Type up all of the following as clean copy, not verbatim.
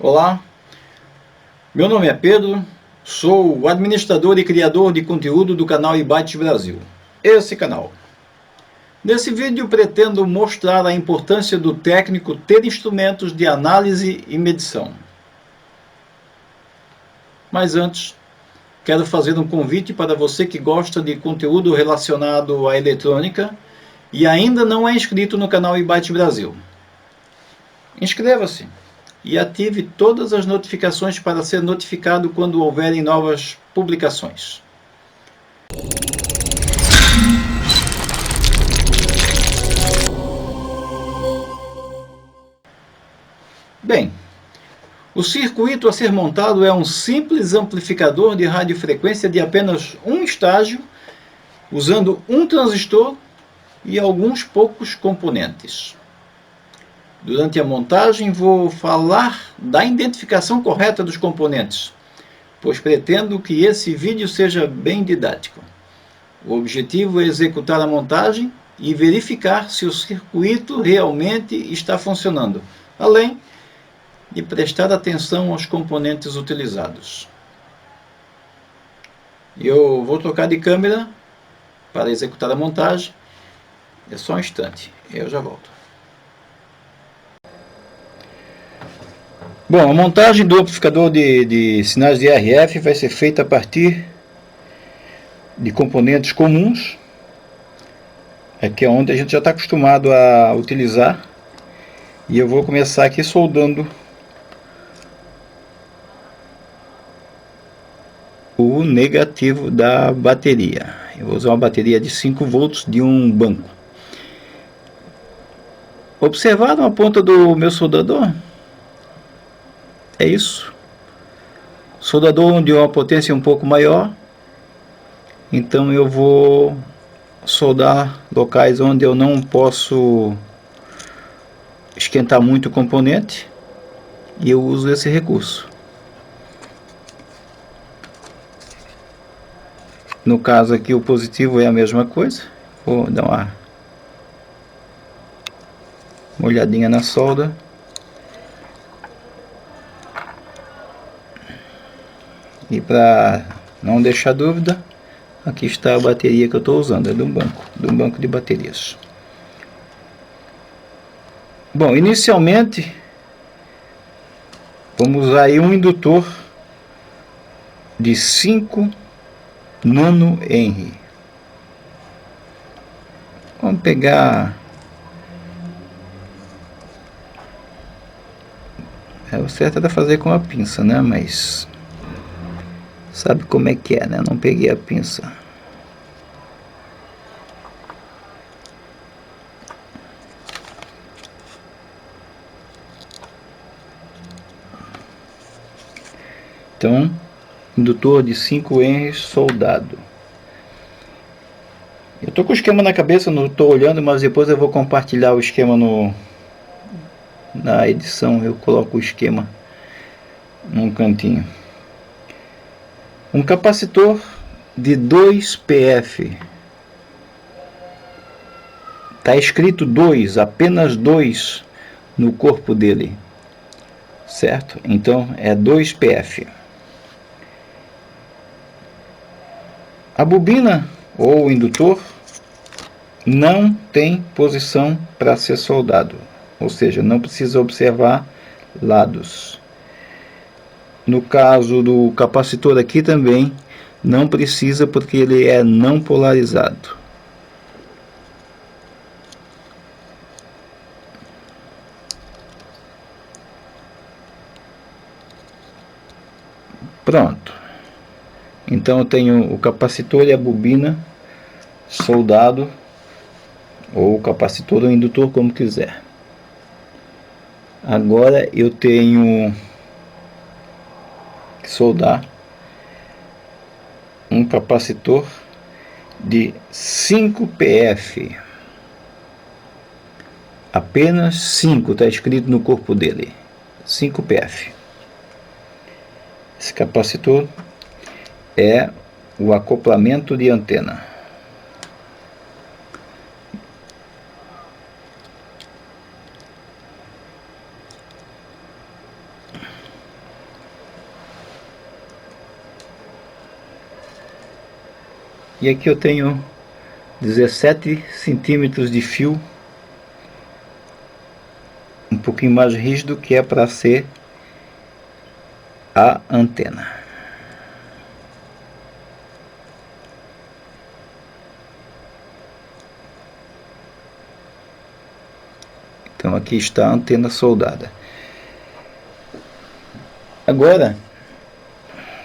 Olá, meu nome é Pedro, sou o administrador e criador de conteúdo do canal iBytes Brasil, esse canal. Nesse vídeo pretendo mostrar a importância do técnico ter instrumentos de análise e medição. Mas antes, quero fazer um convite para você que gosta de conteúdo relacionado à eletrônica e ainda não é inscrito no canal iBytes Brasil. Inscreva-se e ative todas as notificações para ser notificado quando houverem novas publicações. Bem, o circuito a ser montado é um simples amplificador de radiofrequência de apenas um estágio, usando um transistor e alguns poucos componentes. Durante a montagem vou falar da identificação correta dos componentes, pois pretendo que esse vídeo seja bem didático. O objetivo é executar a montagem e verificar se o circuito realmente está funcionando, além de prestar atenção aos componentes utilizados. Eu vou trocar de câmera para executar a montagem. É só um instante, eu já volto. Bom, a montagem do amplificador de sinais de RF vai ser feita a partir de componentes comuns, que é onde a gente já está acostumado a utilizar, e eu vou começar aqui soldando o negativo da bateria. Eu vou usar uma bateria de 5 volts de um banco. Observaram a ponta do meu soldador? É isso. Soldador de uma potência um pouco maior. Então eu vou soldar locais onde eu não posso esquentar muito o componente, e eu uso esse recurso. No caso aqui o positivo é a mesma coisa. Vou dar uma olhadinha na solda. E para não deixar dúvida, aqui está a bateria que eu estou usando, é de um banco de baterias. Bom, inicialmente vamos usar aí um indutor de 5 nanohenry. Vamos pegar, o certo era fazer com a pinça, né? Mas sabe como é que é, né? Não peguei a pinça. Então, indutor de 5 henry soldado. Eu estou com o esquema na cabeça, não estou olhando, mas depois eu vou compartilhar o esquema na edição. Eu coloco o esquema num cantinho. Um capacitor de 2 PF. Está escrito 2, apenas 2 no corpo dele, certo? Então é 2 PF. A bobina ou o indutor não tem posição para ser soldado, ou seja, não precisa observar lados. No caso do capacitor aqui também não precisa, porque ele é não polarizado. Pronto. Então eu tenho o capacitor e a bobina soldado, ou o capacitor ou o indutor, como quiser. Agora eu tenho que soldar um capacitor de 5 PF. Apenas 5, está escrito no corpo dele. 5 PF. Esse capacitor é o acoplamento de antena. E aqui eu tenho 17 centímetros de fio, um pouquinho mais rígido, que é para ser a antena. Então aqui está a antena soldada. Agora,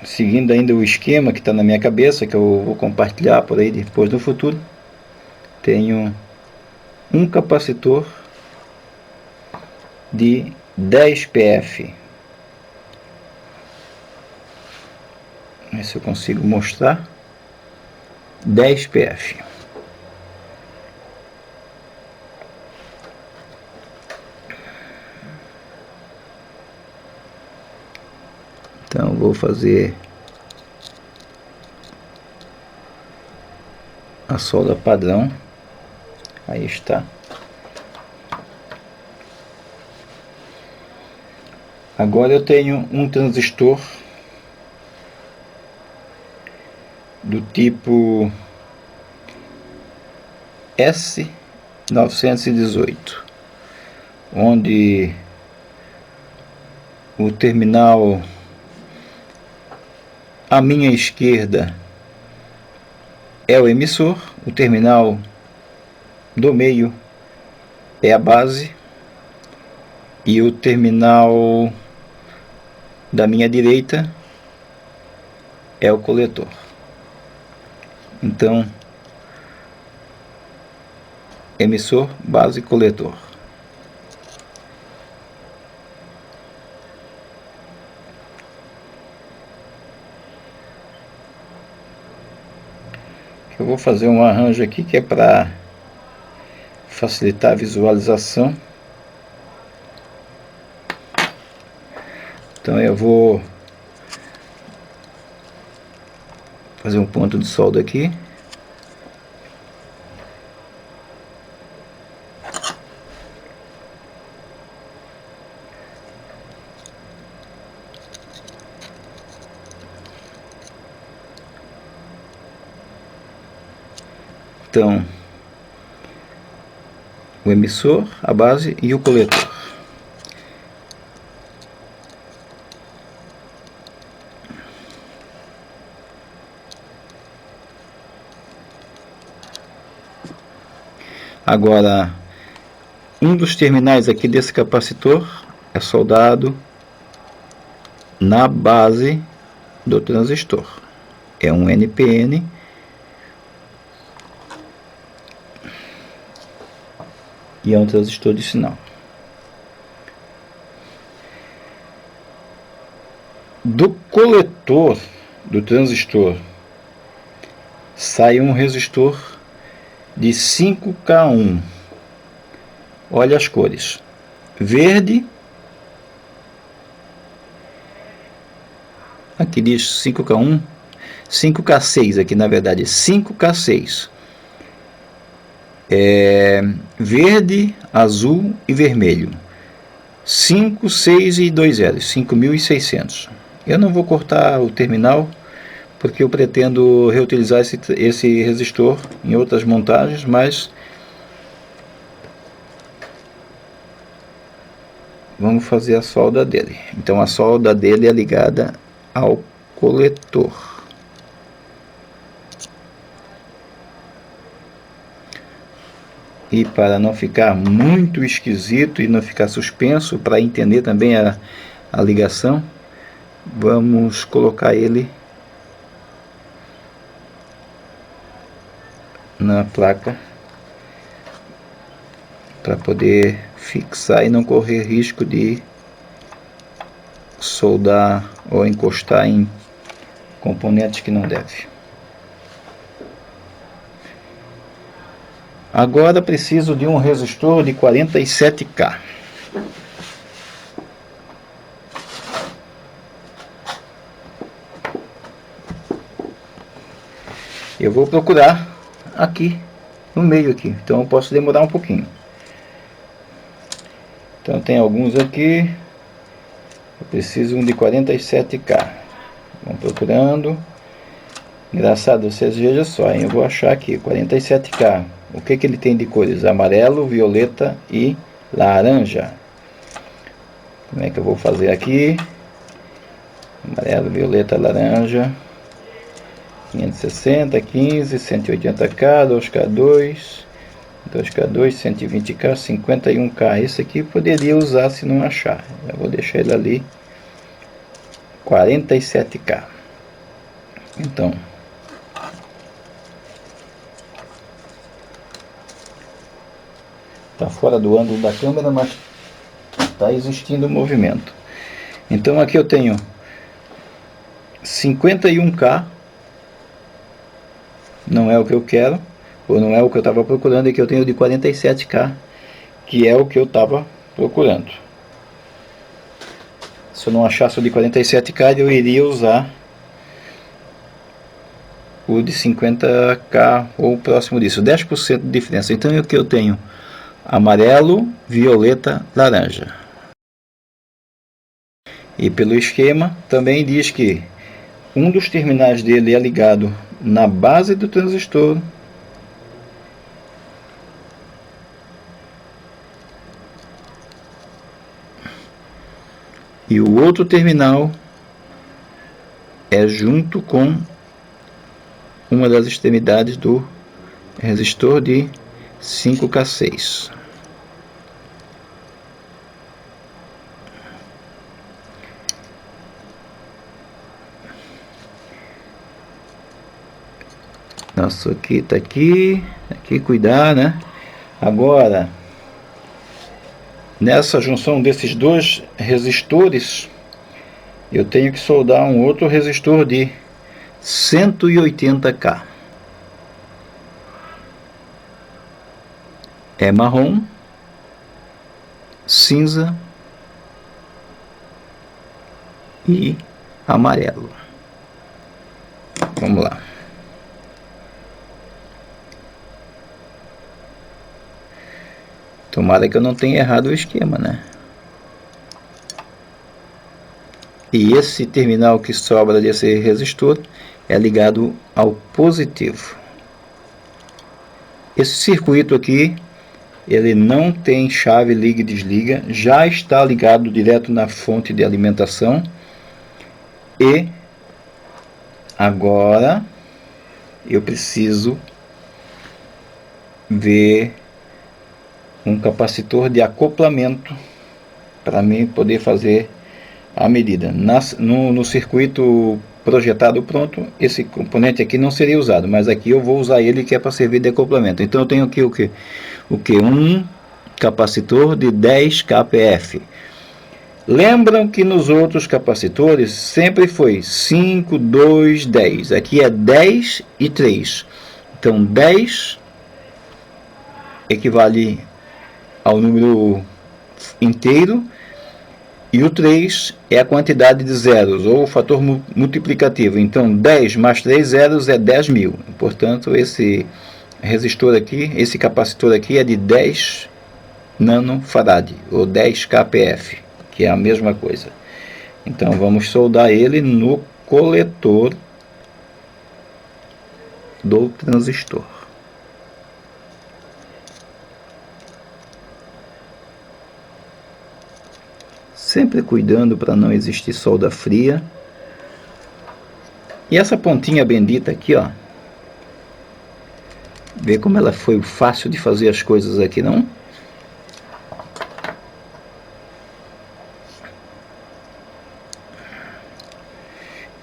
seguindo ainda o esquema que está na minha cabeça, que eu vou compartilhar por aí depois no futuro, tenho um capacitor de 10 PF. Vamos ver se eu consigo mostrar. 10 PF. Então vou fazer a solda padrão. Aí está. Agora eu tenho um transistor do tipo S918, onde o terminal à minha esquerda é o emissor, o terminal do meio é a base e o terminal da minha direita é o coletor. Então, emissor, base, coletor. Eu vou fazer um arranjo aqui que é para facilitar a visualização. Então eu vou fazer um ponto de solda aqui. Então, o emissor, a base e o coletor. Agora, um dos terminais aqui desse capacitor é soldado na base do transistor. É um NPN. E é um transistor de sinal. Do coletor do transistor sai um resistor de 5K1. Olha as cores: verde, aqui diz 5K1, 5K6 aqui na verdade, 5K6. Verde, azul e vermelho. 5, 6 e 2 zeros, 5.600. Eu não vou cortar o terminal, porque eu pretendo reutilizar esse resistor em outras montagens, mas vamos fazer a solda dele. Então a solda dele é ligada ao coletor. E para não ficar muito esquisito e não ficar suspenso, para entender também a ligação, vamos colocar ele na placa para poder fixar e não correr risco de soldar ou encostar em componentes que não deve. Agora preciso de um resistor de 47K. Eu vou procurar aqui no meio aqui, então eu posso demorar um pouquinho. Então tem alguns aqui. Eu preciso um de 47K. Vamos procurando. Engraçado, vocês vejam só, hein? Eu vou achar aqui, 47K. O que que ele tem de cores? Amarelo, violeta e laranja. Como é que eu vou fazer aqui? Amarelo, violeta, laranja. 560, 15, 180K, 2K2, 2K2, 120K, 51K. Esse aqui poderia usar se não achar. Eu vou deixar ele ali. 47K. Então, está fora do ângulo da câmera, mas está existindo movimento. Então aqui eu tenho 51K, não é o que eu quero, ou não é o que eu estava procurando, e que eu tenho de 47K, que é o que eu estava procurando. Se eu não achasse o de 47K, eu iria usar o de 50K ou próximo disso, 10% de diferença. Então aqui eu tenho amarelo, violeta, laranja. E pelo esquema também diz que um dos terminais dele é ligado na base do transistor e o outro terminal é junto com uma das extremidades do resistor de 5K6. Nossa, aqui tá aqui cuidar, né? Agora, nessa junção desses dois resistores, eu tenho que soldar um outro resistor de 180K. É marrom, cinza e amarelo. Vamos lá. Tomara que eu não tenha errado o esquema, né? E esse terminal que sobra desse resistor é ligado ao positivo. Esse circuito aqui, ele não tem chave liga e desliga, já está ligado direto na fonte de alimentação. E agora eu preciso ver um capacitor de acoplamento para mim poder fazer a medida. No circuito projetado pronto, esse componente aqui não seria usado, mas aqui eu vou usar ele, que é para servir de acoplamento. Então eu tenho aqui o que? Um capacitor de 10 kPf. Lembram que nos outros capacitores sempre foi 5, 2, 10. Aqui é 10 e 3. Então 10 equivale ao número inteiro, e o 3 é a quantidade de zeros, ou o fator multiplicativo. Então 10 mais 3 zeros é 10.000. Portanto, esse resistor aqui, esse capacitor aqui é de 10 nanofarad, ou 10 kPf, que é a mesma coisa. Então vamos soldar ele no coletor do transistor. Sempre cuidando para não existir solda fria. E essa pontinha bendita aqui, ó. Vê como ela foi fácil de fazer as coisas aqui, não?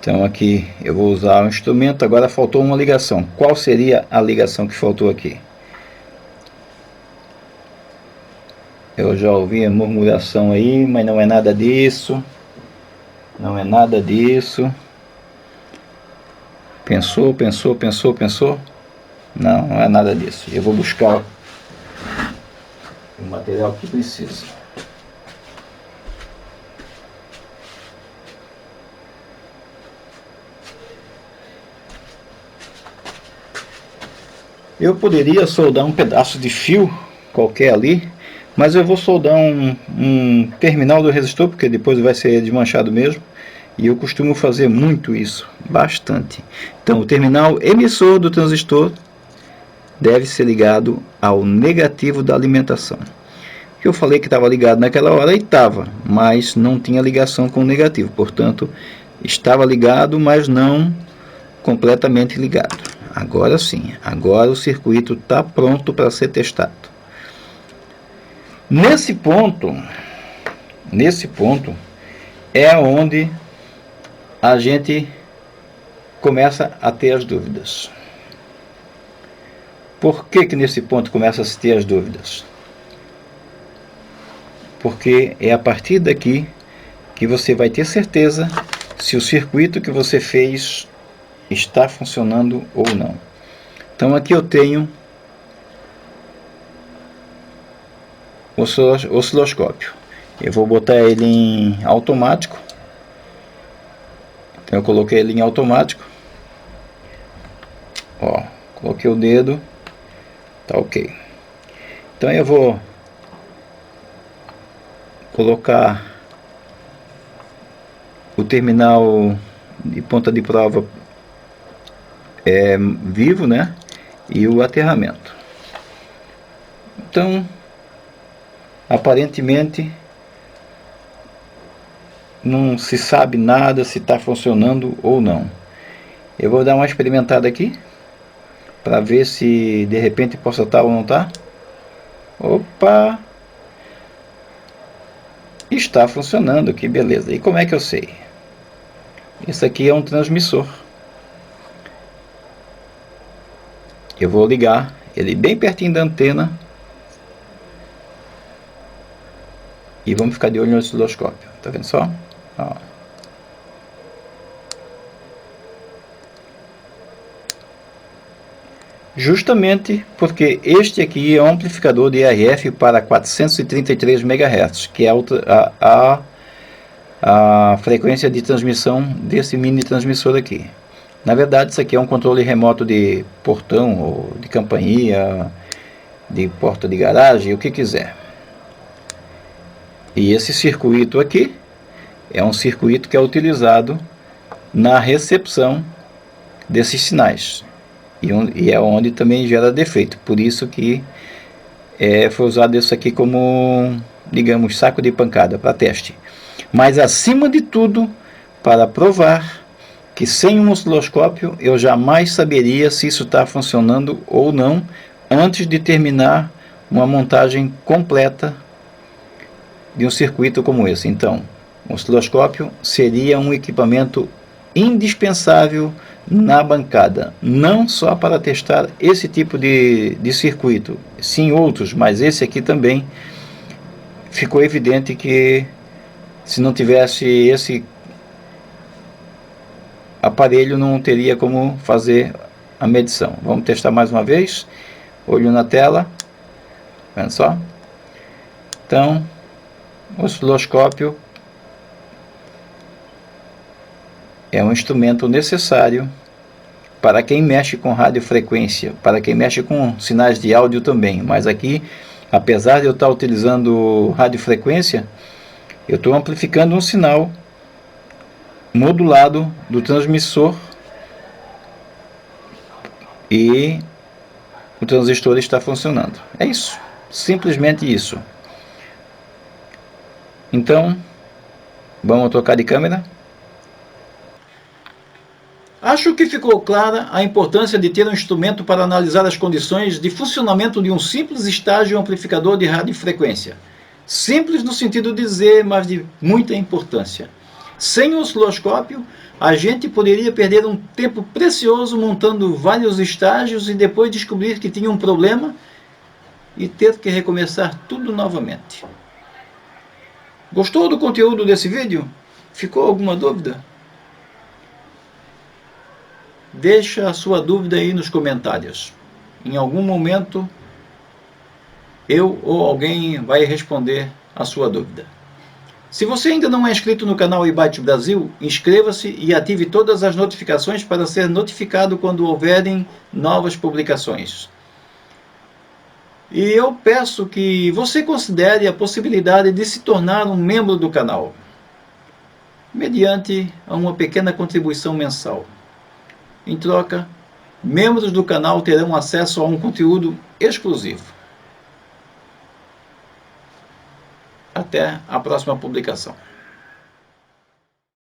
Então aqui eu vou usar o instrumento. Agora faltou uma ligação. Qual seria a ligação que faltou aqui? Eu já ouvi a murmuração aí, mas não é nada disso. Não é nada disso. Pensou, pensou, pensou, pensou? Não, não é nada disso. Eu vou buscar o material que precisa. Eu poderia soldar um pedaço de fio qualquer ali, mas eu vou soldar um terminal do resistor, porque depois vai ser desmanchado mesmo. E eu costumo fazer muito isso, bastante. Então, o terminal emissor do transistor deve ser ligado ao negativo da alimentação. Eu falei que estava ligado naquela hora e estava, mas não tinha ligação com o negativo. Portanto, estava ligado, mas não completamente ligado. Agora sim, agora o circuito está pronto para ser testado. Nesse ponto é onde a gente começa a ter as dúvidas. Por que nesse ponto começa a se ter as dúvidas? Porque é a partir daqui que você vai ter certeza se o circuito que você fez está funcionando ou não. Então aqui eu tenho o osciloscópio. Eu vou botar ele em automático. Então eu coloquei ele em automático. Ó, coloquei o dedo. Tá ok. Então eu vou colocar o terminal de ponta de prova vivo, né? E o aterramento. Então, aparentemente, não se sabe nada se está funcionando ou não. Eu vou dar uma experimentada aqui, para ver se de repente possa estar ou não está. Opa! Está funcionando, que beleza. E como é que eu sei? Isso aqui é um transmissor. Eu vou ligar ele bem pertinho da antena. E vamos ficar de olho no osciloscópio. Tá vendo só? Ó. Justamente porque este aqui é um amplificador de RF para 433 MHz, que é a frequência de transmissão desse mini transmissor aqui. Na verdade, isso aqui é um controle remoto de portão, ou de campainha, de porta de garagem, o que quiser. E esse circuito aqui é um circuito que é utilizado na recepção desses sinais. E é onde também gera defeito. Por isso que foi usado isso aqui como, digamos, saco de pancada para teste. Mas acima de tudo, para provar que sem um osciloscópio eu jamais saberia se isso está funcionando ou não antes de terminar uma montagem completa de um circuito como esse. Então, o osciloscópio seria um equipamento indispensável na bancada, não só para testar esse tipo de circuito, sim outros, mas esse aqui também ficou evidente que se não tivesse esse aparelho não teria como fazer a medição. Vamos testar mais uma vez, olho na tela, vendo só? Então, o osciloscópio é um instrumento necessário para quem mexe com radiofrequência, para quem mexe com sinais de áudio também. Mas aqui, apesar de eu estar utilizando radiofrequência, eu estou amplificando um sinal modulado do transmissor e o transistor está funcionando. É isso, simplesmente isso. Então, vamos trocar de câmera. Acho que ficou clara a importância de ter um instrumento para analisar as condições de funcionamento de um simples estágio amplificador de radiofrequência. Simples no sentido de dizer, mas de muita importância. Sem o osciloscópio, a gente poderia perder um tempo precioso montando vários estágios e depois descobrir que tinha um problema e ter que recomeçar tudo novamente. Gostou do conteúdo desse vídeo? Ficou alguma dúvida? Deixa a sua dúvida aí nos comentários. Em algum momento, eu ou alguém vai responder a sua dúvida. Se você ainda não é inscrito no canal iByte Brasil, inscreva-se e ative todas as notificações para ser notificado quando houverem novas publicações. E eu peço que você considere a possibilidade de se tornar um membro do canal. mediante uma pequena contribuição mensal. Em troca, membros do canal terão acesso a um conteúdo exclusivo. Até a próxima publicação.